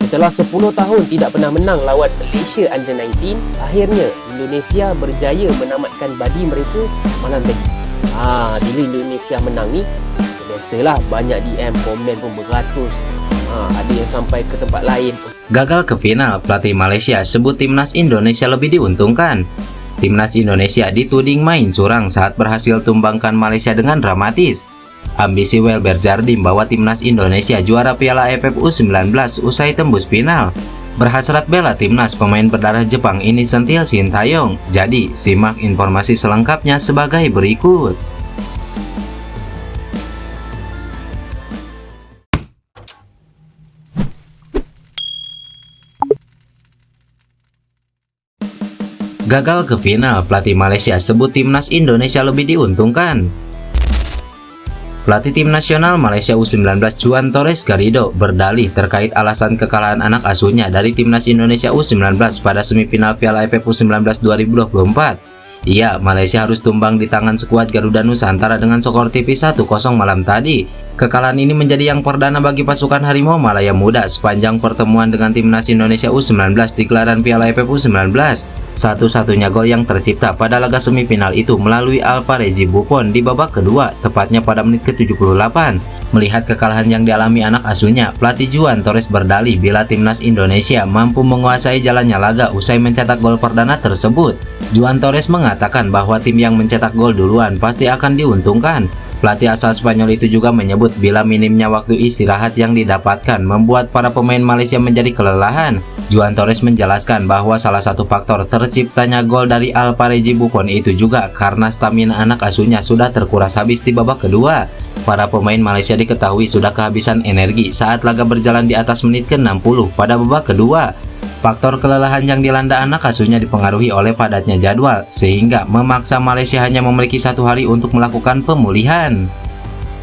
Setelah 10 tahun tidak pernah menang lawan Malaysia Under-19, akhirnya Indonesia berjaya menamatkan badi mereka malam tadi. Bila Indonesia menang ni, biasalah banyak DM, komen pun beratus. Ada yang sampai ke tempat lain. Gagal ke final, pelatih Malaysia sebut timnas Indonesia lebih diuntungkan. Timnas Indonesia dituding main curang saat berhasil tumbangkan Malaysia dengan dramatis. Ambisi Welber Jardim bawa timnas Indonesia juara Piala AFF U19 usai tembus final. Berhasrat bela timnas, pemain berdarah Jepang ini sentil Sintayong. Jadi, simak informasi selengkapnya sebagai berikut. Gagal ke final, pelatih Malaysia sebut timnas Indonesia lebih diuntungkan. Pelatih tim nasional Malaysia U19 Juan Torres Garrido berdalih terkait alasan kekalahan anak asuhnya dari timnas Indonesia U19 pada semifinal Piala AFF U19 2024. Iya, Malaysia harus tumbang di tangan skuad Garuda Nusantara dengan skor tipis 1-0 malam tadi. Kekalahan ini menjadi yang perdana bagi pasukan Harimau Malaya Muda sepanjang pertemuan dengan timnas Indonesia U19 di gelaran Piala AFF U19. Satu-satunya gol yang tercipta pada laga semifinal itu melalui Alvarezi Buffon di babak kedua, tepatnya pada menit ke-78. Melihat kekalahan yang dialami anak asuhnya, pelatih Juan Torres berdalih bila timnas Indonesia mampu menguasai jalannya laga usai mencetak gol perdana tersebut. Juan Torres mengatakan bahwa tim yang mencetak gol duluan pasti akan diuntungkan. Pelatih asal Spanyol itu juga menyebut bila minimnya waktu istirahat yang didapatkan membuat para pemain Malaysia menjadi kelelahan. Juan Torres menjelaskan bahwa salah satu faktor terciptanya gol dari Alvarezi Buffon itu juga karena stamina anak asuhnya sudah terkuras habis di babak kedua. Para pemain Malaysia diketahui sudah kehabisan energi saat laga berjalan di atas menit ke-60 pada babak kedua. Faktor kelelahan yang dilanda anak asuhnya dipengaruhi oleh padatnya jadwal, sehingga memaksa Malaysia hanya memiliki 1 hari untuk melakukan pemulihan.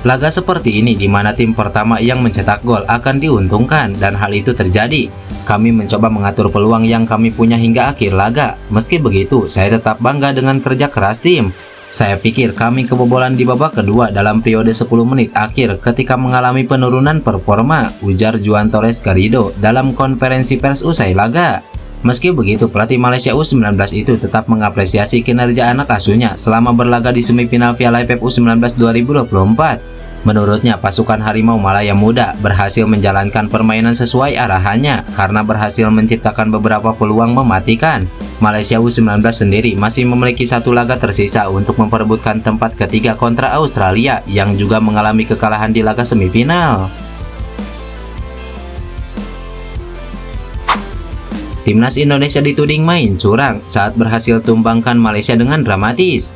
Laga seperti ini di mana tim pertama yang mencetak gol akan diuntungkan, dan hal itu terjadi. Kami mencoba mengatur peluang yang kami punya hingga akhir laga. Meski begitu, saya tetap bangga dengan kerja keras tim. Saya pikir kami kebobolan di babak kedua dalam periode 10 menit akhir ketika mengalami penurunan performa, ujar Juan Torres Garrido dalam konferensi pers usai laga. Meski begitu, pelatih Malaysia U19 itu tetap mengapresiasi kinerja anak asuhnya selama berlaga di semifinal Piala AFF U19 2024. Menurutnya, pasukan Harimau Malaya Muda berhasil menjalankan permainan sesuai arahannya karena berhasil menciptakan beberapa peluang mematikan. Malaysia U19 sendiri masih memiliki 1 laga tersisa untuk memperebutkan tempat ketiga kontra Australia yang juga mengalami kekalahan di laga semifinal. Timnas Indonesia dituding main curang saat berhasil tumbangkan Malaysia dengan dramatis.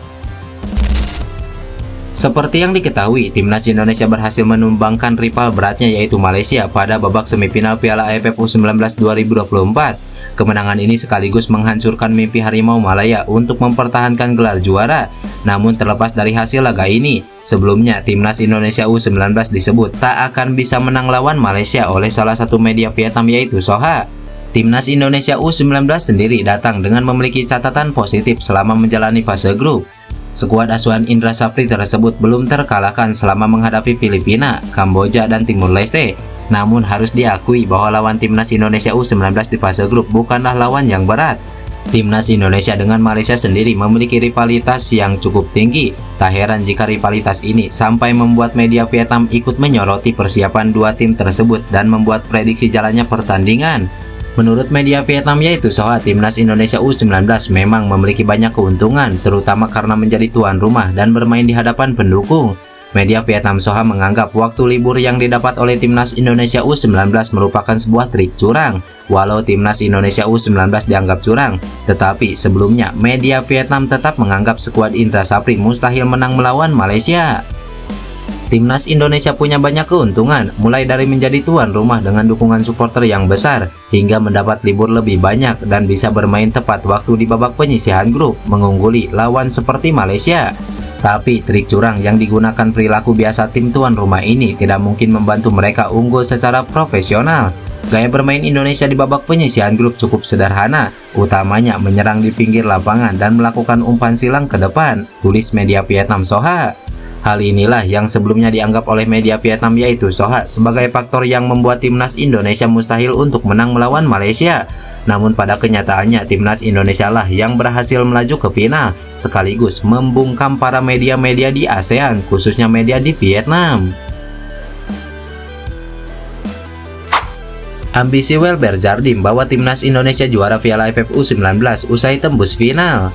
Seperti yang diketahui, timnas Indonesia berhasil menumbangkan rival beratnya yaitu Malaysia pada babak semifinal Piala AFF U19 2024. Kemenangan ini sekaligus menghancurkan mimpi Harimau Malaya untuk mempertahankan gelar juara. Namun terlepas dari hasil laga ini, sebelumnya timnas Indonesia U19 disebut tak akan bisa menang lawan Malaysia oleh salah satu media Vietnam yaitu Soha. Timnas Indonesia U19 sendiri datang dengan memiliki catatan positif selama menjalani fase grup. Skuad asuhan Indra Safri tersebut belum terkalahkan selama menghadapi Filipina, Kamboja, dan Timur Leste. Namun harus diakui bahwa lawan timnas Indonesia U19 di fase grup bukanlah lawan yang berat. Timnas Indonesia dengan Malaysia sendiri memiliki rivalitas yang cukup tinggi. Tak heran jika rivalitas ini sampai membuat media Vietnam ikut menyoroti persiapan dua tim tersebut dan membuat prediksi jalannya pertandingan. Menurut media Vietnam yaitu Soha, timnas Indonesia U19 memang memiliki banyak keuntungan, terutama karena menjadi tuan rumah dan bermain di hadapan pendukung. Media Vietnam Soha menganggap waktu libur yang didapat oleh timnas Indonesia U19 merupakan sebuah trik curang. Walau timnas Indonesia U19 dianggap curang, tetapi sebelumnya media Vietnam tetap menganggap skuad Indra Safri mustahil menang melawan Malaysia. Timnas Indonesia punya banyak keuntungan, mulai dari menjadi tuan rumah dengan dukungan supporter yang besar, hingga mendapat libur lebih banyak dan bisa bermain tepat waktu di babak penyisihan grup, mengungguli lawan seperti Malaysia. Tapi trik curang yang digunakan perilaku biasa tim tuan rumah ini tidak mungkin membantu mereka unggul secara profesional. Gaya bermain Indonesia di babak penyisihan grup cukup sederhana, utamanya menyerang di pinggir lapangan dan melakukan umpan silang ke depan, tulis media Vietnam Soha. Hal inilah yang sebelumnya dianggap oleh media Vietnam yaitu Soha sebagai faktor yang membuat timnas Indonesia mustahil untuk menang melawan Malaysia. Namun pada kenyataannya timnas Indonesia lah yang berhasil melaju ke final, sekaligus membungkam para media-media di ASEAN, khususnya media di Vietnam. Ambisi Welber Jardim bawa timnas Indonesia juara Piala AFF U19 usai tembus final.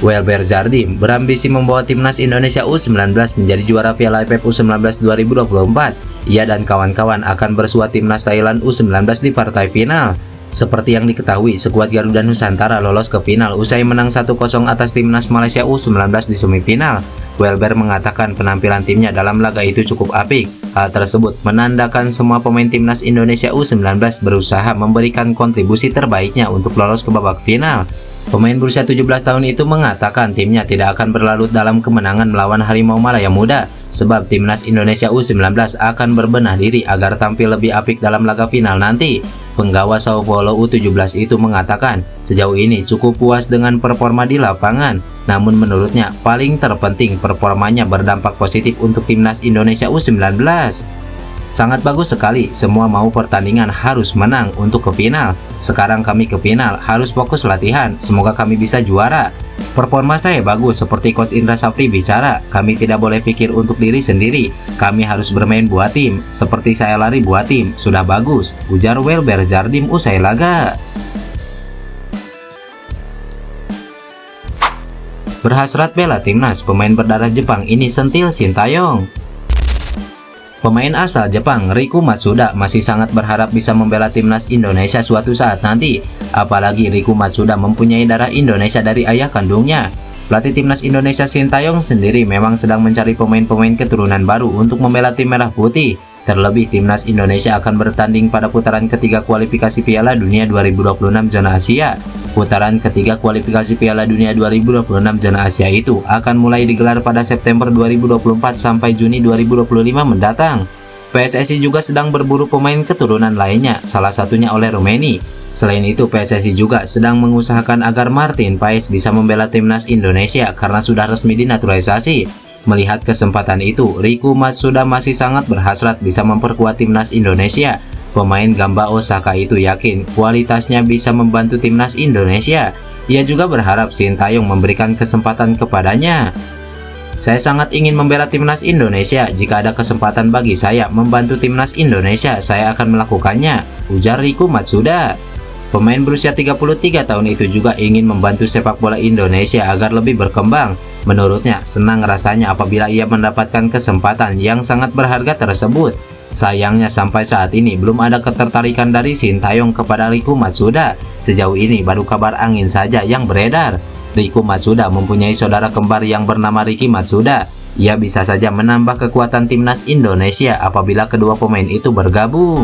Welber Jardim berambisi membawa timnas Indonesia U19 menjadi juara Piala AFF U19 2024. Ia dan kawan-kawan akan bersua timnas Thailand U19 di partai final. Seperti yang diketahui, skuad Garuda Nusantara lolos ke final usai menang 1-0 atas timnas Malaysia U19 di semifinal. Welber mengatakan penampilan timnya dalam laga itu cukup apik. Hal tersebut menandakan semua pemain timnas Indonesia U19 berusaha memberikan kontribusi terbaiknya untuk lolos ke babak final. Pemain berusia 17 tahun itu mengatakan timnya tidak akan berlarut dalam kemenangan melawan Harimau Malaya Muda, sebab timnas Indonesia U19 akan berbenah diri agar tampil lebih apik dalam laga final nanti. Penggawa Sao Paulo U17 itu mengatakan sejauh ini cukup puas dengan performa di lapangan, namun menurutnya paling terpenting performanya berdampak positif untuk timnas Indonesia U19. Sangat bagus sekali, semua mau pertandingan harus menang untuk ke final. Sekarang kami ke final, harus fokus latihan, semoga kami bisa juara. Performa saya bagus, seperti Coach Indra Safri bicara, kami tidak boleh pikir untuk diri sendiri, kami harus bermain buat tim, seperti saya lari buat tim, sudah bagus, ujar Welber Jardim usai laga. Berhasrat bela timnas, pemain berdarah Jepang ini sentil Sintayong. Pemain asal Jepang, Riku Matsuda, masih sangat berharap bisa membela timnas Indonesia suatu saat nanti. Apalagi Riku Matsuda mempunyai darah Indonesia dari ayah kandungnya. Pelatih timnas Indonesia Sintayong sendiri memang sedang mencari pemain-pemain keturunan baru untuk membela tim merah putih. Terlebih timnas Indonesia akan bertanding pada putaran ketiga kualifikasi Piala Dunia 2026 zona Asia. Putaran ketiga kualifikasi Piala Dunia 2026 zona Asia itu akan mulai digelar pada September 2024 sampai Juni 2025 mendatang. PSSI juga sedang berburu pemain keturunan lainnya, salah satunya oleh Rumeni. Selain itu, PSSI juga sedang mengusahakan agar Martin Paes bisa membela timnas Indonesia karena sudah resmi dinaturalisasi. Melihat kesempatan itu, Riku Matsuda masih sangat berhasrat bisa memperkuat timnas Indonesia. Pemain Gamba Osaka itu yakin kualitasnya bisa membantu timnas Indonesia. Ia juga berharap Sintayong memberikan kesempatan kepadanya. Saya sangat ingin membela timnas Indonesia. Jika ada kesempatan bagi saya membantu timnas Indonesia, saya akan melakukannya, ujar Riku Matsuda. Pemain berusia 33 tahun itu juga ingin membantu sepak bola Indonesia agar lebih berkembang. Menurutnya, senang rasanya apabila ia mendapatkan kesempatan yang sangat berharga tersebut. Sayangnya sampai saat ini belum ada ketertarikan dari Sintayong kepada Riku Matsuda. Sejauh ini baru kabar angin saja yang beredar. Riku Matsuda mempunyai saudara kembar yang bernama Riki Matsuda. Ia bisa saja menambah kekuatan timnas Indonesia apabila kedua pemain itu bergabung.